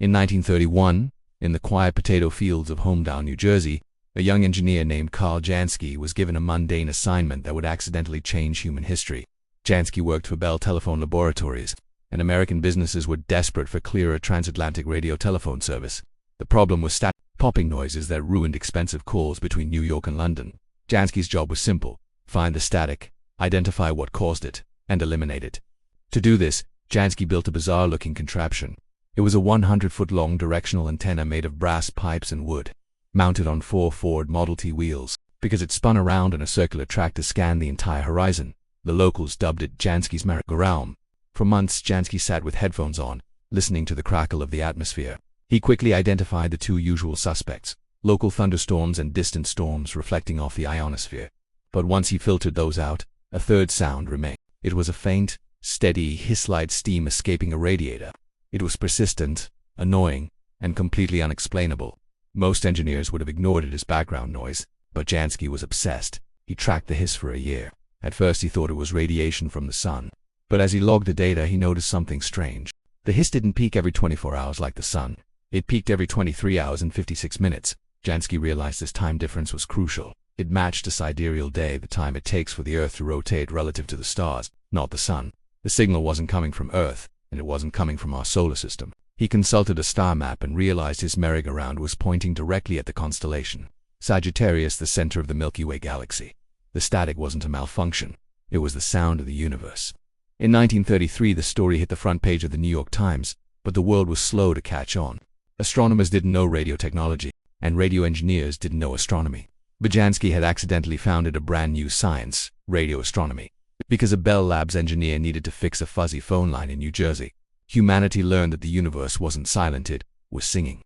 In 1931, in the quiet potato fields of Holmdel, New Jersey, a young engineer named Karl Jansky was given a mundane assignment that would accidentally change human history. Jansky worked for Bell Telephone Laboratories, and American businesses were desperate for clearer transatlantic radio telephone service. The problem was static popping noises that ruined expensive calls between New York and London. Jansky's job was simple: find the static, identify what caused it, and eliminate it. To do this, Jansky built a bizarre-looking contraption. It was a 100-foot-long directional antenna made of brass pipes and wood, mounted on 4 Ford Model T wheels. Because it spun around on a circular track to scan the entire horizon, the locals dubbed it Jansky's merry-go-round. For months, Jansky sat with headphones on, listening to the crackle of the atmosphere. He quickly identified the two usual suspects: local thunderstorms and distant storms reflecting off the ionosphere. But once he filtered those out, a third sound remained. It was a faint, steady hiss-like steam escaping a radiator. It was persistent, annoying, and completely unexplainable. Most engineers would have ignored it as background noise, but Jansky was obsessed. He tracked the hiss for a year. At first he thought it was radiation from the sun, but as he logged the data he noticed something strange. The hiss didn't peak every 24 hours like the sun. It peaked every 23 hours and 56 minutes. Jansky realized this time difference was crucial. It matched a sidereal day, the time it takes for the Earth to rotate relative to the stars, not the sun. The signal wasn't coming from Earth, and it wasn't coming from our solar system. He consulted a star map and realized his merry-go-round was pointing directly at the constellation Sagittarius, the center of the Milky Way galaxy. The static wasn't a malfunction. It was the sound of the universe. In 1933, the story hit the front page of the New York Times, but the world was slow to catch on. Astronomers didn't know radio technology, and radio engineers didn't know astronomy. But Jansky had accidentally founded a brand new science, radio astronomy. Because a Bell Labs engineer needed to fix a fuzzy phone line in New Jersey, humanity learned that the universe wasn't silent, it was singing.